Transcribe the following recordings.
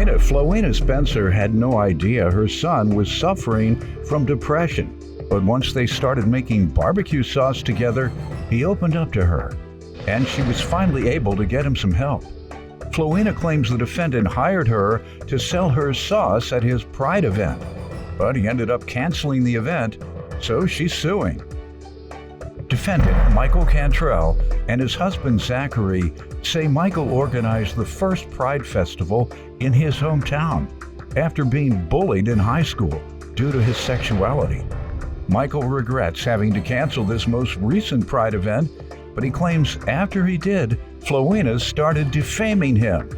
Plaintiff Flowina Spencer had no idea her son was suffering from depression. But once they started making barbecue sauce together, he opened up to her, and she was finally able to get him some help. Flowina claims the defendant hired her to sell her sauce at his Pride event, but he ended up canceling the event, so she's suing. Defendant Michael Cantrell and his husband Zachary say Michael organized the first Pride Festival in his hometown after being bullied in high school due to his sexuality. Michael regrets having to cancel this most recent Pride event, but he claims after he did, Flowina started defaming him,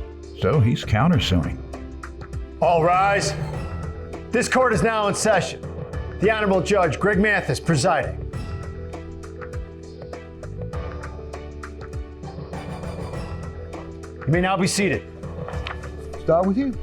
so he's countersuing. All rise. This court is now in session. The Honorable Judge Greg Mathis presiding. You may now be seated. Start with you.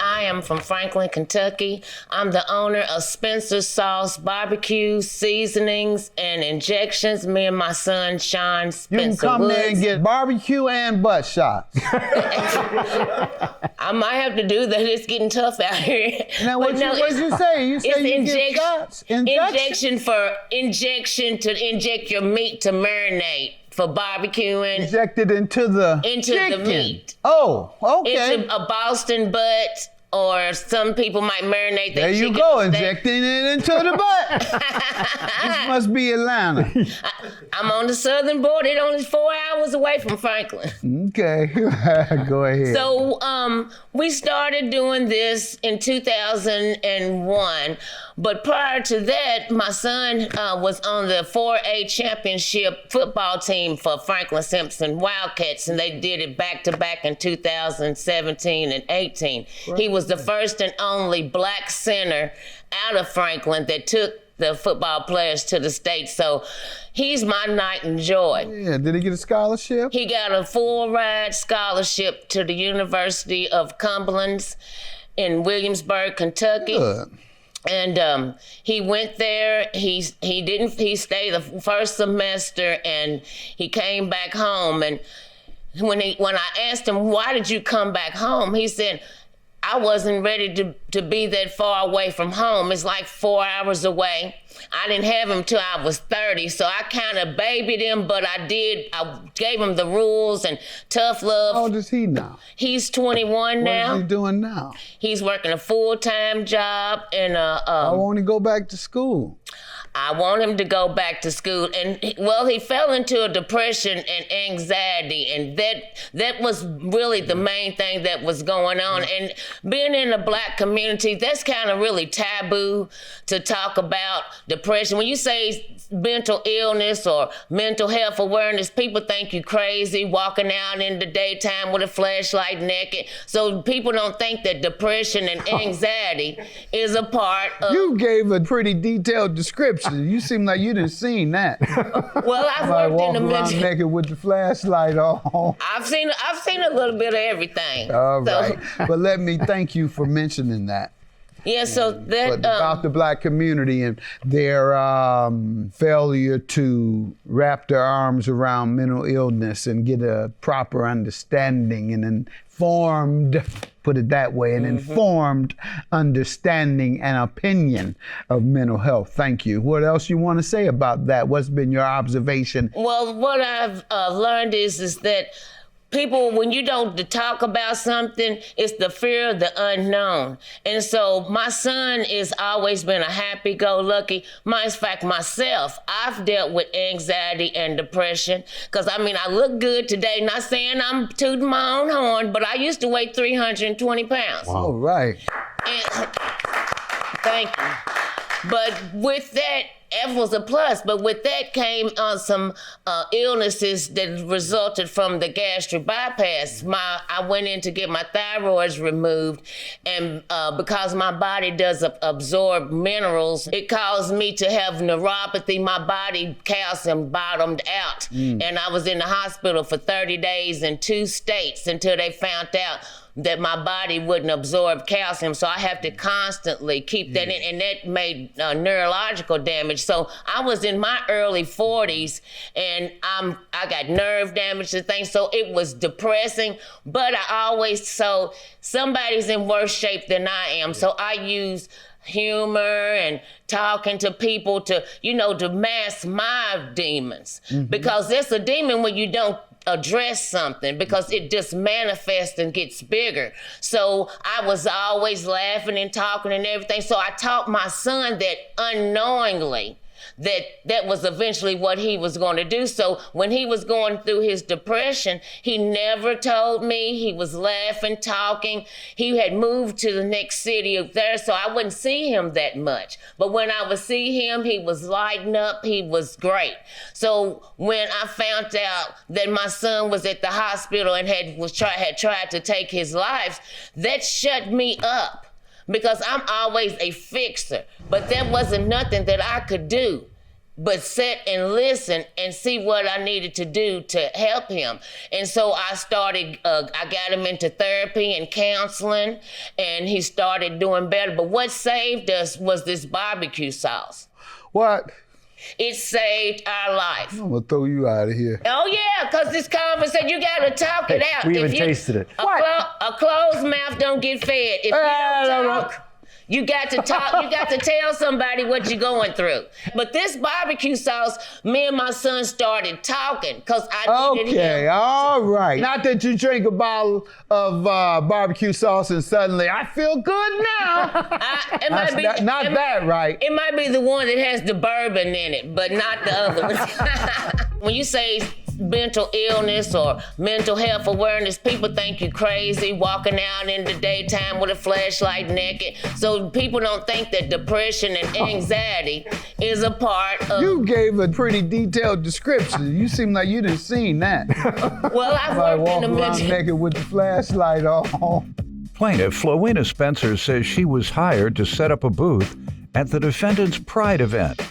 I am from Franklin, Kentucky. I'm the owner of Spencer's Sauce Barbecue Seasonings and Injections. Me and my son, Sean Spencer You can come Woods. there and get barbecue and butt shots. I might have to do that. It's getting tough out here. Now, what'd you say? You say it's you get shots? Injection to inject your meat to marinate for barbecuing. Injected into the the meat. Oh, okay. Into a Boston butt, or some people might marinate their there you chicken. go, injecting it into the butt. This must be Atlanta. I'm on the southern border. It's only 4 hours away from Franklin. Okay, go ahead. So we started doing this in 2001, but prior to that, my son was on the 4A championship football team for Franklin Simpson Wildcats, and they did it back-to-back in 2017 and 18. Right. He was the first and only black center out of Franklin that took the football players to the state. So he's my night and joy. Yeah, did he get a scholarship? He got a full ride scholarship to the University of Cumberland in Williamsburg, Kentucky. Good. And he went there. He stayed the first semester, and he came back home. And when I asked him, why did you come back home? He said, I wasn't ready to be that far away from home. It's like 4 hours away. I didn't have him till I was 30, so I kind of babied him, but I gave him the rules and tough love. How old is he now? He's 21 now. What is he doing now? He's working a full-time job in a... I want to go back to school. I want him to go back to school. And he fell into a depression and anxiety, and that was really the main thing that was going on. And being in the black community, that's kind of really taboo to talk about depression. When you say mental illness or mental health awareness, people think you crazy walking out in the daytime with a flashlight naked. So people don't think that depression and anxiety is a part of... You gave a pretty detailed description. You seem like you didn't seen that. Well, I've worked in the mental... naked with the flashlight on. I've seen a little bit of everything. All right. But let me thank you for mentioning that. Yeah, so that... about the black community and their failure to wrap their arms around mental illness and get a proper understanding and informed, put it that way, an informed understanding and opinion of mental health. Thank you. What else you want to say about that? What's been your observation? Well, what I've learned is that people, when you don't talk about something, it's the fear of the unknown. And so my son has always been a happy-go-lucky. In fact, myself, I've dealt with anxiety and depression. Because, I look good today. Not saying I'm tooting my own horn, but I used to weigh 320 pounds. Wow. All right. And, thank you. But with that, F was a plus, but with that came some illnesses that resulted from the gastric bypass. I went in to get my thyroids removed, and because my body does absorb minerals, it caused me to have neuropathy. My body calcium bottomed out, and I was in the hospital for 30 days in 2 states until they found out that my body wouldn't absorb calcium, so I have to constantly keep that in, and that made neurological damage. So I was in my early 40s, and I got nerve damage and things, so it was depressing, but I always saw somebody's in worse shape than I am, so I use humor and talking to people to, to mask my demons. Because there's a demon when you don't address something, because it just manifests and gets bigger. So I was always laughing and talking and everything. So I taught my son that unknowingly, that was eventually what he was going to do. So when he was going through his depression, he never told me. He was laughing, talking. He had moved to the next city up there, so I wouldn't see him that much. But when I would see him, he was lighting up. He was great. So when I found out that my son was at the hospital and had tried to take his life, that shut me up. Because I'm always a fixer, but there wasn't nothing that I could do but sit and listen and see what I needed to do to help him. And so I started, I got him into therapy and counseling, and he started doing better. But what saved us was this barbecue sauce. What? It saved our life. I'm gonna throw you out of here. Oh yeah, because this conversation, you gotta talk it out. We haven't tasted it. A closed mouth don't get fed. If you don't talk, you got to talk. You got to tell somebody what you're going through. But this barbecue sauce, me and my son started talking because I needed him. Okay, all right. Not that you drink a bottle of barbecue sauce and suddenly I feel good now. Not that, right? It might be the one that has the bourbon in it, but not the other one. When you say mental illness or mental health awareness, people think you crazy walking out in the daytime with a flashlight naked. So people don't think that depression and anxiety is a part of... You gave a pretty detailed description. You seem like you didn't seen that. Well, I've worked in the mental... naked with the flashlight on. Plaintiff Flowina Spencer says she was hired to set up a booth at the defendant's Pride event.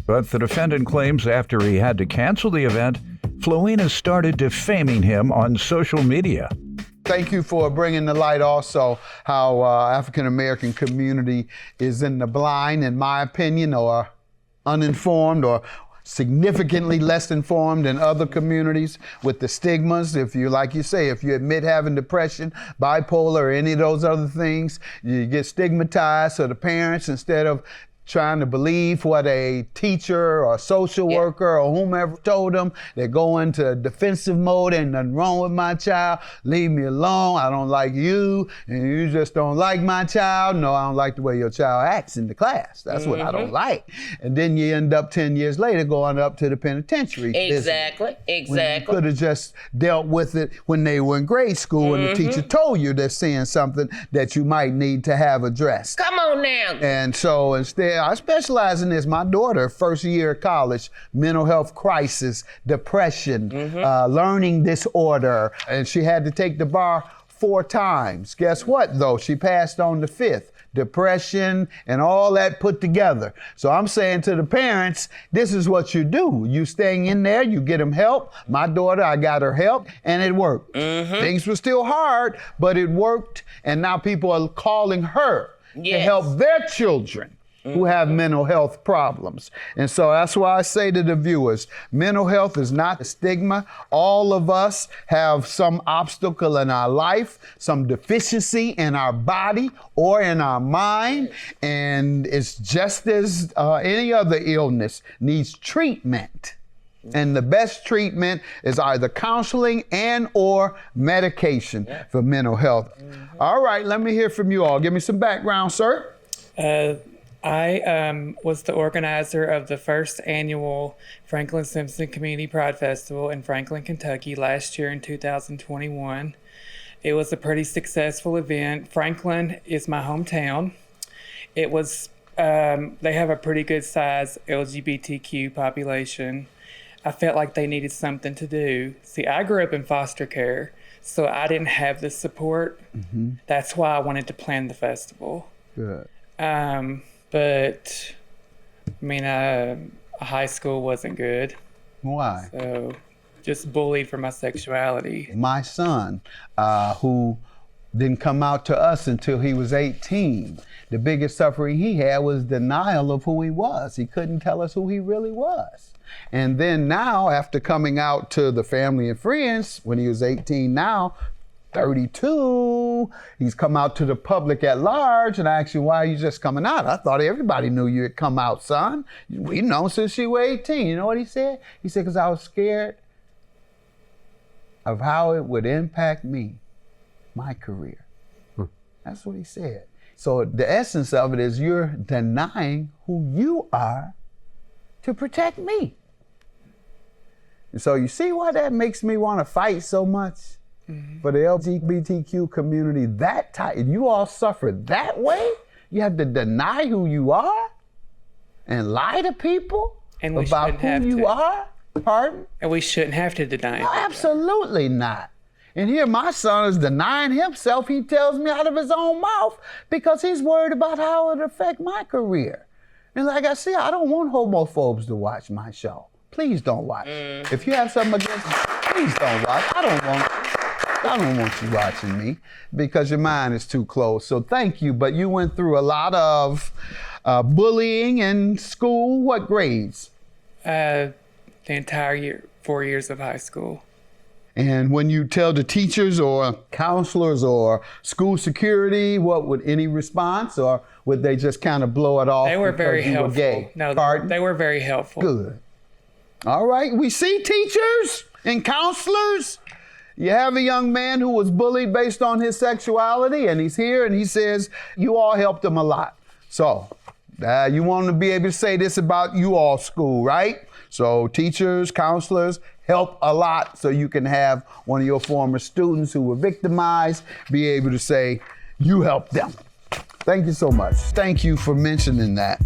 But the defendant claims after he had to cancel the event, Flowina started defaming him on social media. Thank you for bringing to light also how African-American community is in the blind, in my opinion, or uninformed or significantly less informed than other communities with the stigmas. If you, like you say, if you admit having depression, bipolar, or any of those other things, you get stigmatized. So the parents, instead of trying to believe what a teacher or a social worker or whomever told them, they go into defensive mode. Ain't nothing wrong with my child. Leave me alone. I don't like you, and you just don't like my child. No, I don't like the way your child acts in the class. That's what I don't like. And then you end up 10 years later going up to the penitentiary. Exactly. You could have just dealt with it when they were in grade school and the teacher told you they're seeing something that you might need to have addressed. Come on now. And so instead, I specialize in this. My daughter, first year of college, mental health crisis, depression, learning disorder, and she had to take the bar 4 times. Guess what, though? She passed on the 5th. Depression and all that put together. So I'm saying to the parents, this is what you do. You staying in there, you get them help. My daughter, I got her help, and it worked. Things were still hard, but it worked, and now people are calling her to help their children who have mental health problems. And so that's why I say to the viewers, mental health is not a stigma. All of us have some obstacle in our life, some deficiency in our body or in our mind, and it's just as any other illness needs treatment. And the best treatment is either counseling and or medication for mental health. All right, let me hear from you all. Give me some background, sir. I was the organizer of the first annual Franklin Simpson Community Pride Festival in Franklin, Kentucky last year in 2021. It was a pretty successful event. Franklin is my hometown. It was, they have a pretty good size LGBTQ population. I felt like they needed something to do. See, I grew up in foster care, so I didn't have the support. That's why I wanted to plan the festival. Good. But I mean, high school wasn't good. Why? So just bullied for my sexuality. My son, who Didn't come out to us until he was 18. The biggest suffering he had was denial of who he was. He couldn't tell us who he really was. And then now, after coming out to the family and friends, when he was 18 now, 32, he's come out to the public at large, and I asked him, why are you just coming out? I thought everybody knew you had come out, son. We known since you were 18. You know what he said? He said, because I was scared of how it would impact me, my career. That's what he said. So the essence of it is you're denying who you are to protect me. And so you see why that makes me want to fight so much? For the LGBTQ community, that tight, you all suffer that way? You have to deny who you are and lie to people about who you are? Pardon? And we shouldn't have to deny it. No, absolutely not. And here my son is denying himself, he tells me out of his own mouth, because he's worried about how it affect my career. And like I said, I don't want homophobes to watch my show. Please don't watch. If you have something against me, please don't watch. I don't want you watching me because your mind is too closed. So thank you, but you went through a lot of bullying in school. What grades? The entire year, 4 years of high school. And when you tell the teachers or counselors or school security, what would any response, or would they just kind of blow it off? They were very helpful. Gay? No, Pardon? they were very helpful. Good. All right, we see teachers and counselors. You have a young man who was bullied based on his sexuality, and he's here and he says, you all helped him a lot. So you want to be able to say this about you all school, right? So teachers, counselors help a lot, so you can have one of your former students who were victimized be able to say, you helped them. Thank you so much. Thank you for mentioning that.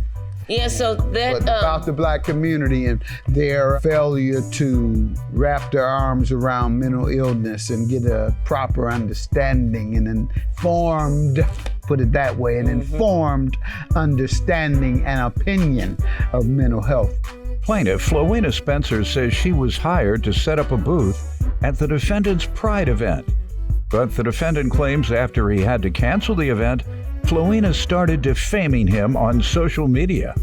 Yeah, so that But about the Black community and their failure to wrap their arms around mental illness and get a proper understanding and informed, put it that way, an informed understanding and opinion of mental health. Plaintiff Flowina Spencer says she was hired to set up a booth at the defendant's Pride event. But the defendant claims after he had to cancel the event, Flowina started defaming him on social media.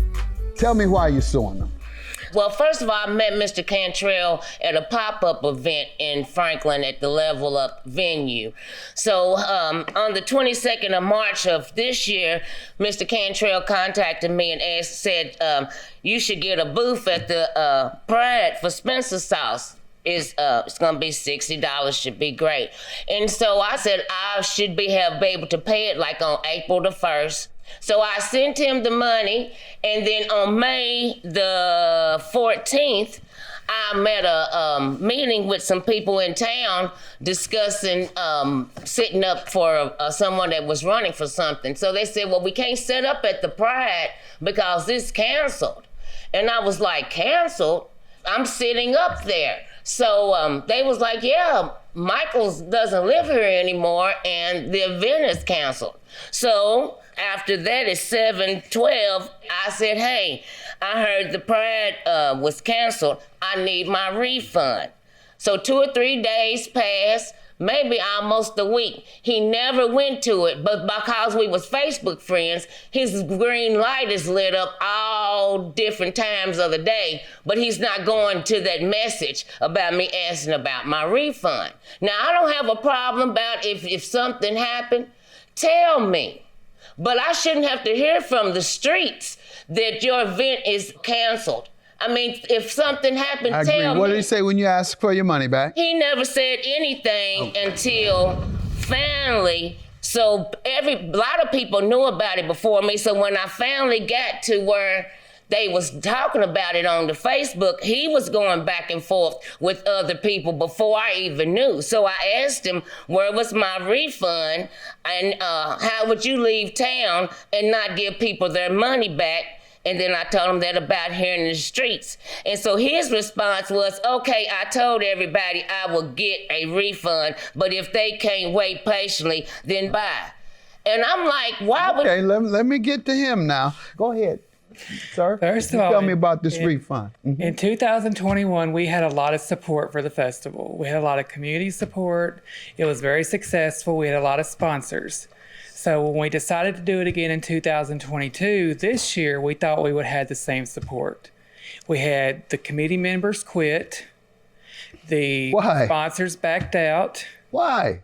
Tell me why you're suing them. Well, first of all, I met Mr. Cantrell at a pop-up event in Franklin at the Level Up venue. So on the 22nd of March of this year, Mr. Cantrell contacted me and said, you should get a booth at the Pride for Spencer's house. It's going to be $60, should be great. And so I said I should be able to pay it like on April the 1st. So I sent him the money, and then on May the 14th, I met a meeting with some people in town discussing sitting up for someone that was running for something. So they said, well, we can't set up at the Pride because it's canceled. And I was like, canceled? I'm sitting up there. So they was like, yeah, Michaels doesn't live here anymore and the event is canceled. So after that, at 7/12, I said, hey, I heard the Pride was canceled. I need my refund. So 2 or 3 days passed, maybe almost a week. He never went to it, but because we was Facebook friends, his green light is lit up all different times of the day, but he's not going to that message about me asking about my refund. Now, I don't have a problem about if something happened, tell me. But I shouldn't have to hear from the streets that your event is canceled. I mean, if something happened, I agree. tell me. What did he say when you asked for your money back? He never said anything until finally. So a lot of people knew about it before me. So when I finally got to where they was talking about it on the Facebook, he was going back and forth with other people before I even knew. So I asked him, where was my refund? And how would you leave town and not give people their money back? And then I told him that about here in the streets. And so his response was, okay, I told everybody I will get a refund, but if they can't wait patiently, then bye. And I'm like, why would... Okay, let me get to him now. Go ahead. sir? First of all, tell me about this refund. In 2021, we had a lot of support for the festival. We had a lot of community support. It was very successful. We had a lot of sponsors. So when we decided to do it again in 2022, this year, we thought we would have the same support. We had the committee members quit. The Why? sponsors backed out. Why?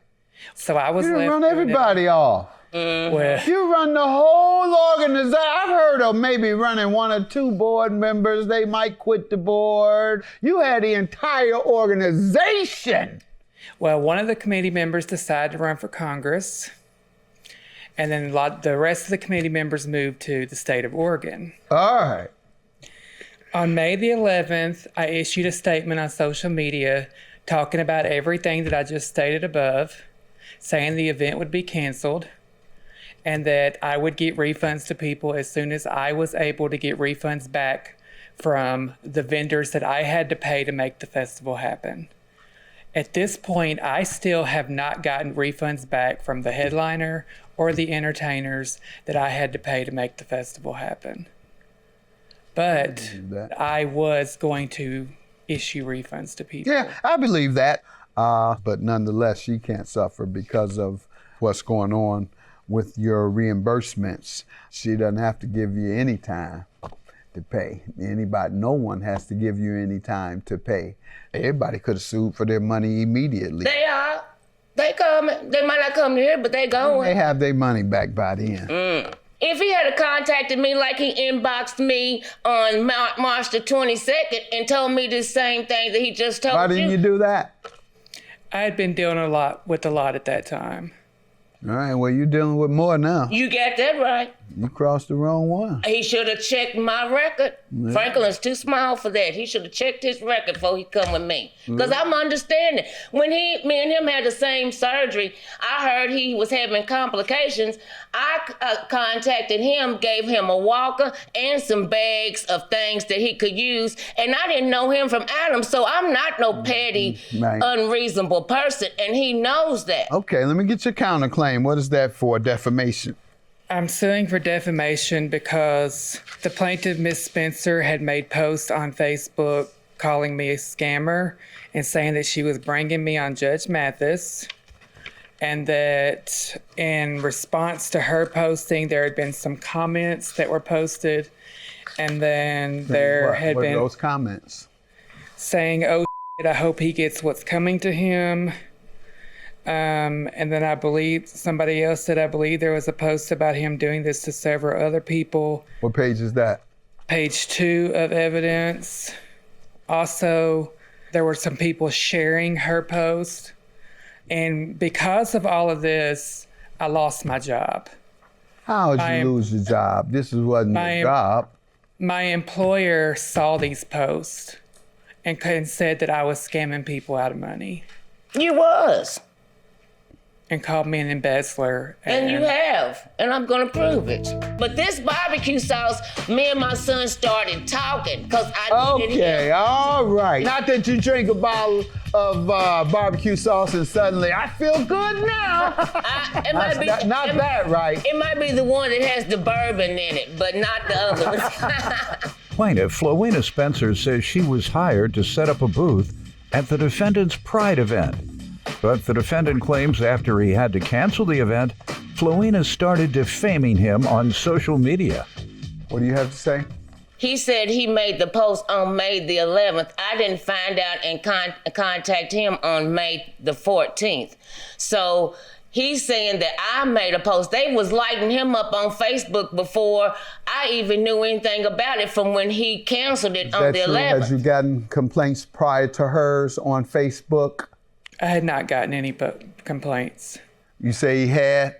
So I was You left run doing everybody off. Well, You run the whole organization. I've heard of maybe running one or two board members. They might quit the board. You had the entire organization. well, one of the committee members decided to run for Congress. And then the rest of the committee members moved to the state of Oregon. All right. On May the 11th, I issued a statement on social media talking about everything that I just stated above, saying the event would be canceled and that I would get refunds to people as soon as I was able to get refunds back from the vendors that I had to pay to make the festival happen. At this point, I still have not gotten refunds back from the headliner or the entertainers that I had to pay to make the festival happen. But I was going to issue refunds to people. Yeah, I believe that. But nonetheless, she can't suffer because of what's going on with your reimbursements. She doesn't have to give you any time to pay. No one has to give you any time to pay. Everybody could have sued for their money immediately. They are. They come. They might not come here, but they going. They have their money back by then. If he had contacted me like he inboxed me on March the 22nd and told me the same thing that he just told you. Why didn't you do that? I had been dealing with a lot at that time. All right, well, you're dealing with more now. You got that right. You crossed the wrong one. He should have checked my record. Franklin's too small for that. He should have checked his record before he come with me. Because I'm understanding. When me and him had the same surgery, I heard he was having complications. I contacted him, gave him a walker and some bags of things that he could use. And I didn't know him from Adam, so I'm not no petty, unreasonable person. And he knows that. Okay, let me get your counterclaim. What is that for? Defamation. I'm suing for defamation because the plaintiff, Miss Spencer, had made posts on Facebook calling me a scammer and saying that she was bringing me on Judge Mathis, and that in response to her posting, there had been some comments that were posted, and then there had what been are those comments saying, "Oh, shit, I hope he gets what's coming to him." And then I believe somebody else said, I believe there was a post about him doing this to several other people. What page is that? Page 2 of evidence. Also, there were some people sharing her post. And because of all of this, I lost my job. How did you lose your job? This wasn't your job. My employer saw these posts and said that I was scamming people out of money. You was. And called me an embezzler. And you have, and I'm gonna prove it. But this barbecue sauce, me and my son started talking, because I needed Okay, him. all right. Not that you drink a bottle of barbecue sauce and suddenly, I feel good now. It might be, not that, right? It might be the one that has the bourbon in it, but not the other one. Plaintiff Flowina Spencer says she was hired to set up a booth at the defendant's Pride event. But the defendant claims after he had to cancel the event, Flowina started defaming him on social media. What do you have to say? He said he made the post on May the 11th. I didn't find out and contact him on May the 14th. So he's saying that I made a post. They was lighting him up on Facebook before I even knew anything about it from when he canceled it on the 11th. Has you gotten complaints prior to hers on Facebook? I had not gotten any complaints. You say he had?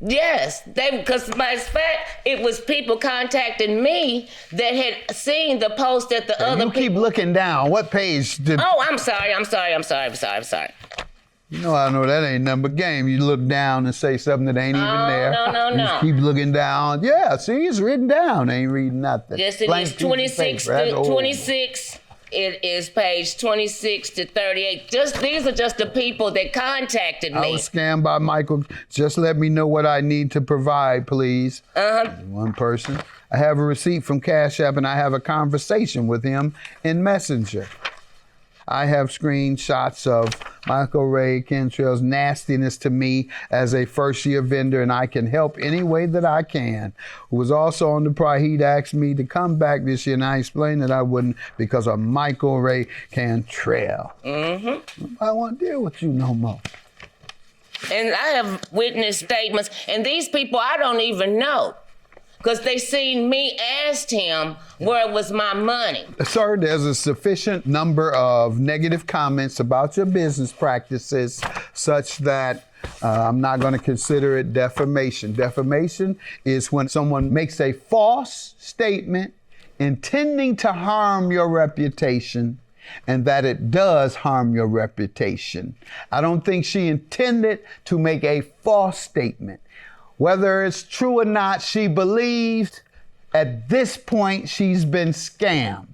Yes, because by fact, it was people contacting me that had seen the post that the other You people. keep looking down. What page did? Oh, I'm sorry. You know, I know that ain't nothing but game. You look down and say something that ain't even there. No. You just keep looking down. Yeah, see, it's written down. Ain't reading nothing. Yes, it Blank is piece of 26. paper. That's old. 26. it is page 26 to 38. These are just the people that contacted me. I was scammed by Michael. Just let me know what I need to provide, please. One person. I have a receipt from Cash App, and I have a conversation with him in Messenger. I have screenshots of Michael Ray Cantrell's nastiness to me as a first-year vendor, and I can help any way that I can. Who was also on the prior, he'd asked me to come back this year, and I explained that I wouldn't because of Michael Ray Cantrell. I don't want to deal with you no more. And I have witness statements, and these people I don't even know. Because they seen me asked him where was my money. Sir, there's a sufficient number of negative comments about your business practices such that I'm not going to consider it defamation. Defamation is when someone makes a false statement intending to harm your reputation, and that it does harm your reputation. I don't think she intended to make a false statement. Whether it's true or not, she believed at this point she's been scammed.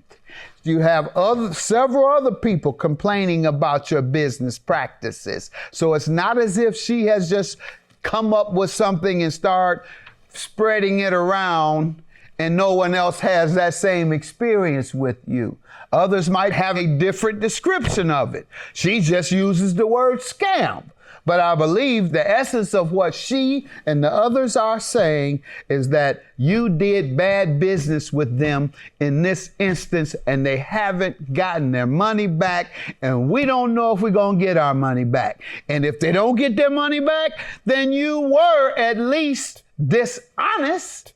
You have several other people complaining about your business practices. So it's not as if she has just come up with something and start spreading it around and no one else has that same experience with you. Others might have a different description of it. She just uses the word scam. But I believe the essence of what she and the others are saying is that you did bad business with them in this instance and they haven't gotten their money back, and we don't know if we're going to get our money back. And if they don't get their money back, then you were at least dishonest.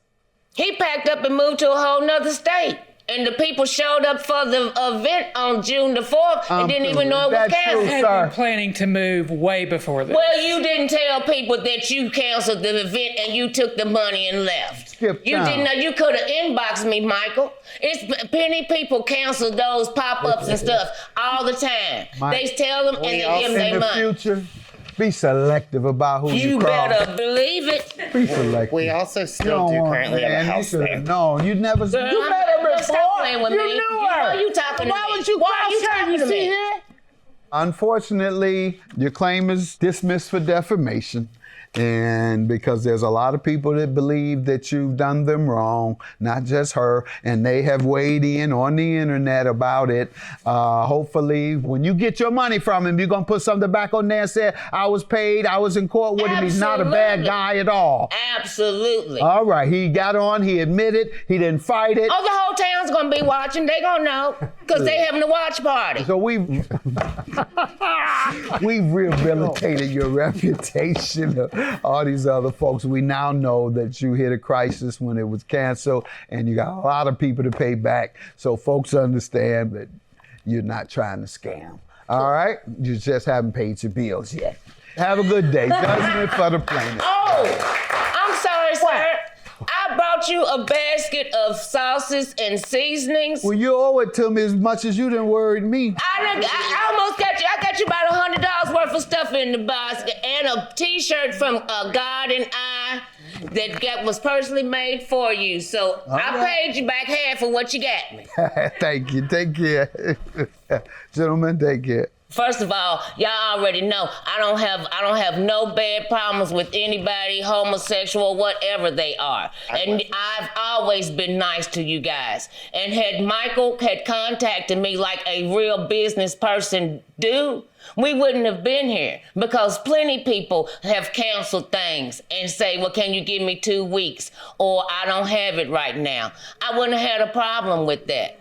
He packed up and moved to a whole nother state. And the people showed up for the event on June the 4th and didn't even know it was canceled. Had been planning to move way before this. Well, you didn't tell people that you canceled the event and you took the money and left. You didn't know. You could have inboxed me, Michael. It's plenty people cancel those pop-ups and stuff all the time. They tell them and they give them their money. In the future, be selective about who you call. You better believe it. Be selective. We also still do currently have a house there. No, you never. You better stop playing with me. You knew her. You talking to Why me? would you Why are you cross her? talking You to see me? here? Unfortunately, your claim is dismissed for defamation. And because there's a lot of people that believe that you've done them wrong, not just her, and they have weighed in on the internet about it. Hopefully, when you get your money from him, you're going to put something back on there and say, I was paid, I was in court with him, he's not a bad guy at all. Absolutely. All right, he got on, he admitted, he didn't fight it. Oh, the whole town's going to be watching. They going to know because they having a watch party. So we've rehabilitated your reputation. All these other folks, we now know that you hit a crisis when it was canceled and you got a lot of people to pay back. So folks understand that you're not trying to scam. All right? You just haven't paid your bills yet. Have a good day. Judgment for the plaintiff. Oh, I'm sorry, sir. I brought you a basket of sauces and seasonings. Well, you owe it to me as much as you done worried me. I almost got you. I got you about $100 worth of stuff in the basket and a T-shirt from God and I that was personally made for you. So I paid you back half of what you got me. Thank you. Take care. Gentlemen, take care. First of all, y'all already know I don't have no bad problems with anybody, homosexual, whatever they are. And I've always been nice to you guys. And had Michael had contacted me like a real business person do, we wouldn't have been here because plenty people have canceled things and say, well, can you give me 2 weeks? Or I don't have it right now. I wouldn't have had a problem with that.